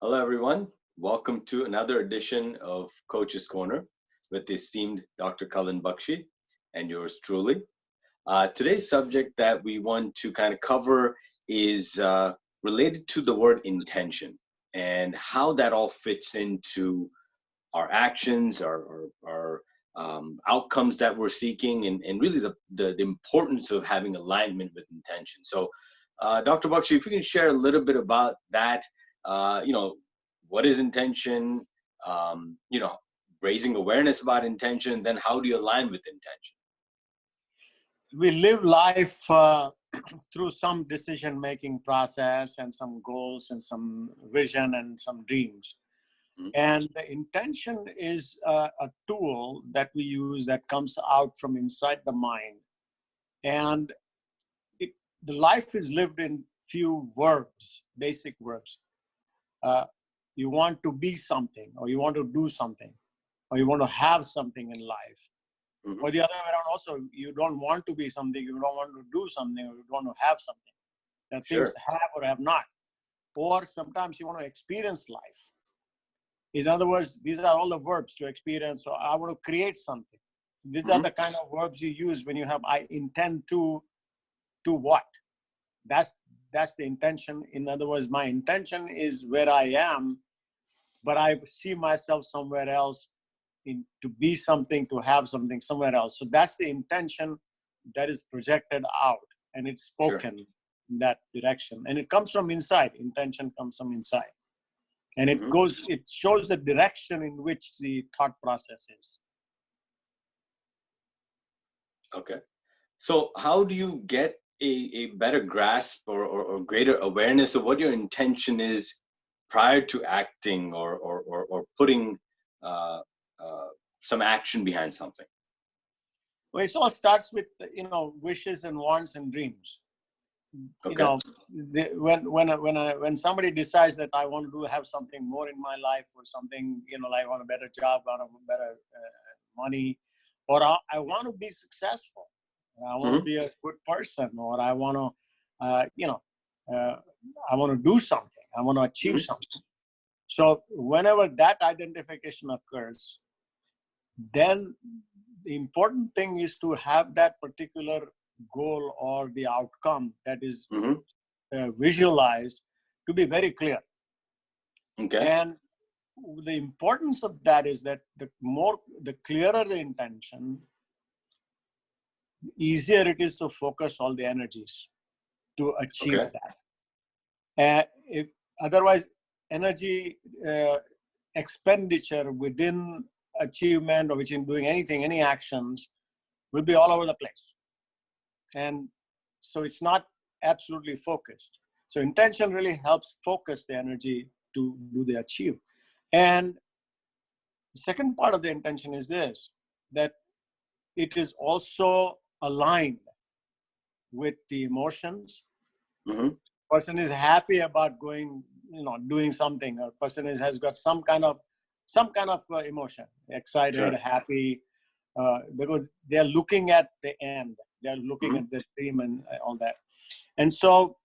Hello, everyone. Welcome to another edition of Coach's Corner with the esteemed Dr. Kalind Bakshi and yours truly. Today's subject that we want to kind of cover is related to the word intention and how that all fits into our actions, our outcomes that we're seeking, and really the importance of having alignment with intention. So, Dr. Bakshi, if you can share a little bit about that, what is intention, raising awareness about intention, then how do you align with intention? We live life through some decision-making process and some goals and some vision and some dreams. Mhm. And the intention is a tool that we use that comes out from inside the mind. And the life is lived in few verbs, basic verbs. You want to be something, or you want to do something, or you want to have something in life. Mhm. Or the other way around also, you don't want to be something, you don't want to do something, or you don't want to have something. There are things Sure. to have or have not. Or sometimes you want to experience life. In other words, these are all the verbs to experience. So I want to create something. So these are Mhm. the kind of verbs you use when you have I intend to what? That's the intention. In other words, my intention is where I am, but I see myself somewhere else, to be something, to have something somewhere else. So that's the intention that is projected out, and it's Sure. spoken in that direction. And it comes from inside. Intention comes from inside. And Mhm. it shows the direction in which the thought process is. Okay. So, how do you get a better grasp or greater awareness of what your intention is prior to acting or putting uh, uh, some action behind something? Well, it all starts with, wishes and wants and dreams. Okay. When somebody decides that I want to have something more in my life, or something, like I want a better job, I want a better money, or I want to be successful, or I want to Hmm. be a good person, or I want to, uh, I want to do something, I want to achieve Hmm. something. So whenever that identification occurs, then the important thing is to have that particular goal or the outcome that is Hmm. visualized to be very clear. Okay. And the importance of that is that the clearer the intention, easier it is to focus all the energies to achieve Okay. that. If otherwise, energy expenditure within achievement, or within doing anything, any actions, will be all over the place. And so it's not absolutely focused. So intention really helps focus the energy to do the achieve. And the second part of the intention is this, that it is also aligned with the emotions. Hmm. Person is happy about going, doing something. A person has got some kind of emotion, excited, Sure. happy, because they are looking at the end. They are looking Hmm. at the dream and all that. And so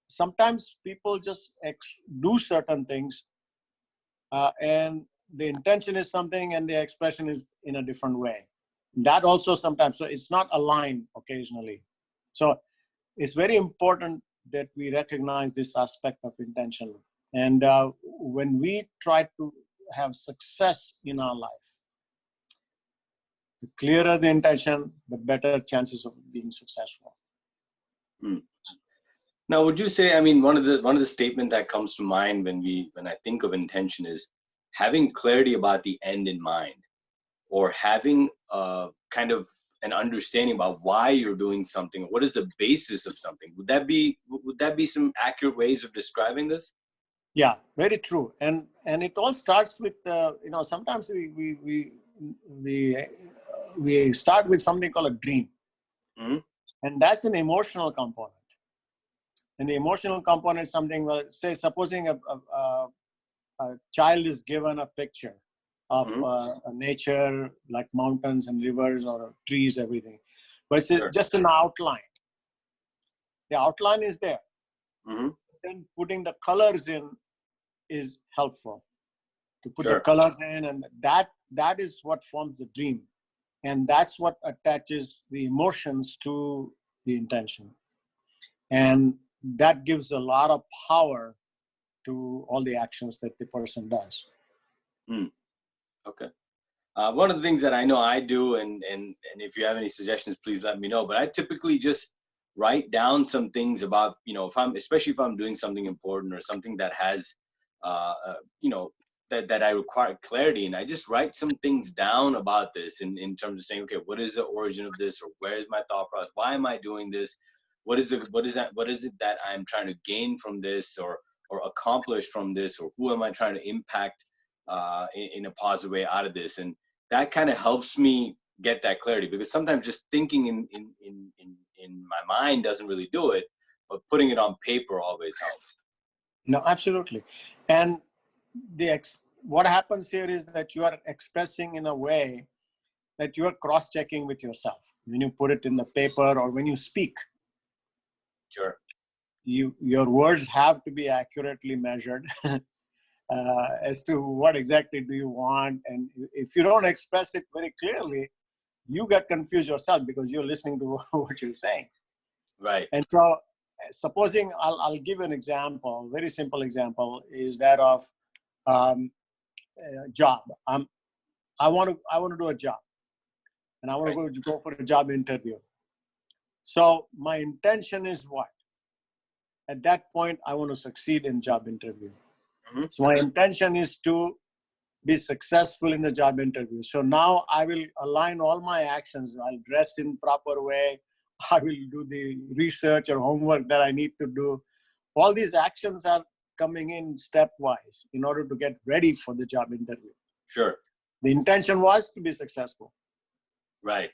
sometimes people just do certain things, and the intention is something and the expression is in a different way. That also sometimes, so it's not aligned occasionally. So it's very important that we recognize this aspect of intention. And when we try to have success in our life, the clearer the intention, the better chances of being successful. Mm. Now, would you say? I mean, one of the statement that comes to mind when I think of intention is having clarity about the end in mind, or having kind of an understanding about why you're doing something. What is the basis of something? Would that be some accurate ways of describing this? Yeah, very true. And it all starts with, sometimes we we start with something called a dream, Hmm. and that's an emotional component. And the emotional component is something, well, say, supposing a child is given a picture of Hmm. a nature like mountains and rivers or trees, everything, but it's Sure. just an outline. The outline is there. Hmm. Then putting the colors in is helpful to put the Sure. colors in, and that is what forms the dream, and that's what attaches the emotions to the intention, and that gives a lot of power to all the actions that the person does. Okay. One of the things that I know I do, and if you have any suggestions, please let me know. But I typically just write down some things about, especially if I'm doing something important or something that has, you know, that I require clarity, and I just write some things down about this in terms of saying, okay, what is the origin of this, or where is my thought process? Why am I doing this? What is it that I'm trying to gain from this, or accomplish from this, or who am I trying to impact in a positive way out of this? And that kind of helps me get that clarity, because sometimes just thinking in my mind doesn't really do it, but putting it on paper always helps. No, absolutely. And what happens here is that you are expressing in a way that you are cross-checking with yourself when you put it in the paper or when you speak. Sure. Your words have to be accurately measured as to what exactly do you want, and if you don't express it very clearly, you get confused yourself because you're listening to what you're saying. Right. And so, supposing I'll give an example, very simple example, is that of a job. I want to do a job, and I want to go for a job interview. So my intention is what? At that point, I want to succeed in job interview. Mm-hmm. So my intention is to be successful in the job interview. So now I will align all my actions. I'll dress in proper way. I will do the research or homework that I need to do. All these actions are coming in stepwise in order to get ready for the job interview. Sure. The intention was to be successful. Right.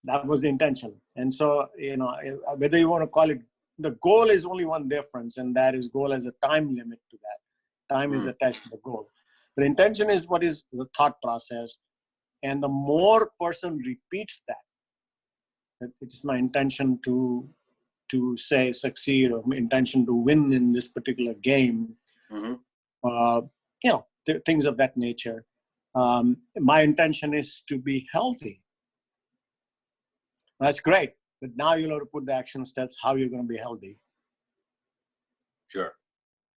That was the intention. And so, whether you want to call it, the goal is only one difference, and that is goal has a time limit to that. Time is attached to the goal. The intention is what is the thought process. And the more person repeats that it is my intention to say succeed, or my intention to win in this particular game, things of that nature. My intention is to be healthy. That's great. But now you'll have to put the action steps, how you're going to be healthy. Sure.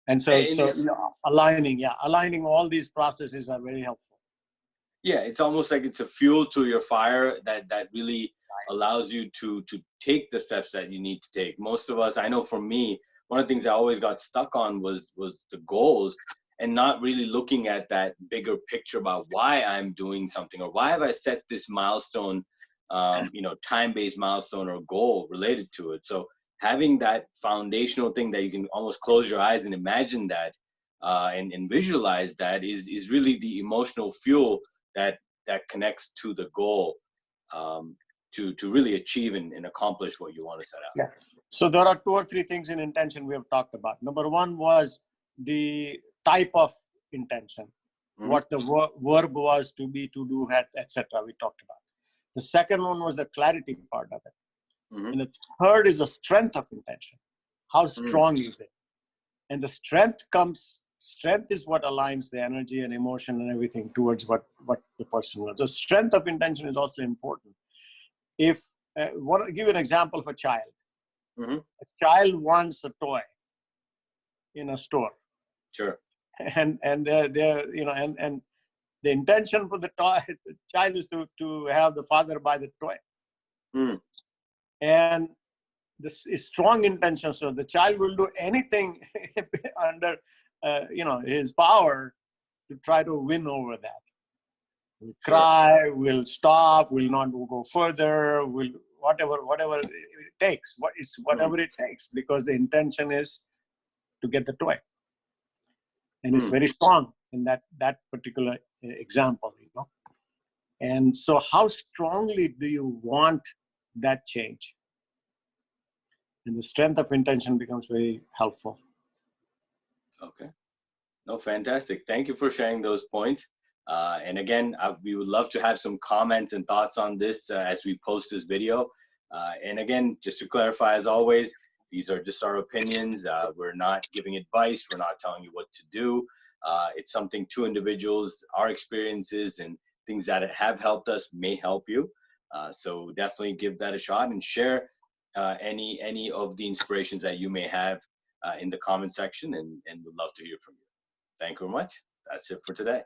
And so aligning all these processes are very helpful. Yeah, it's almost like it's a fuel to your fire that really allows you to take the steps that you need to take. Most of us, I know for me, one of the things I always got stuck on was the goals, and not really looking at that bigger picture about why I'm doing something, or why have I set this milestone, time-based milestone or goal related to it. So having that foundational thing that you can almost close your eyes and imagine that, and visualize that is really the emotional fuel that connects to the goal, to really achieve and accomplish what you want to set out. Yeah. So there are 2 or 3 things in intention we have talked about. Number 1 was the type of intention, what the verb was, to be, to do, etc. We talked about. The second one was the clarity part of it. And the third is the strength of intention. How strong is it? And the strength is what aligns the energy and emotion and everything towards what the person wants. The strength of intention is also important. If want to give you an example of a child. A child wants a toy in a store. Sure. And the intention for the child is to have the father buy the toy. And this is strong intention. So the child will do anything under his power to try to win over that. Will cry, will stop, will not go further, will whatever it takes. Whatever it takes, because the intention is to get the toy. And it's very strong in that particular example, And so how strongly do you want that change? And the strength of intention becomes very helpful. Okay. No, fantastic. Thank you for sharing those points. And again, we would love to have some comments and thoughts on this as we post this video. And again, just to clarify, as always, These are just our opinions. We're not giving advice. We're not telling you what to do. It's something two individuals, our experiences and things that have helped us may help you. So definitely give that a shot and share any of the inspirations that you may have in the comment section, and would love to hear from you. Thank you very much. That's it for today.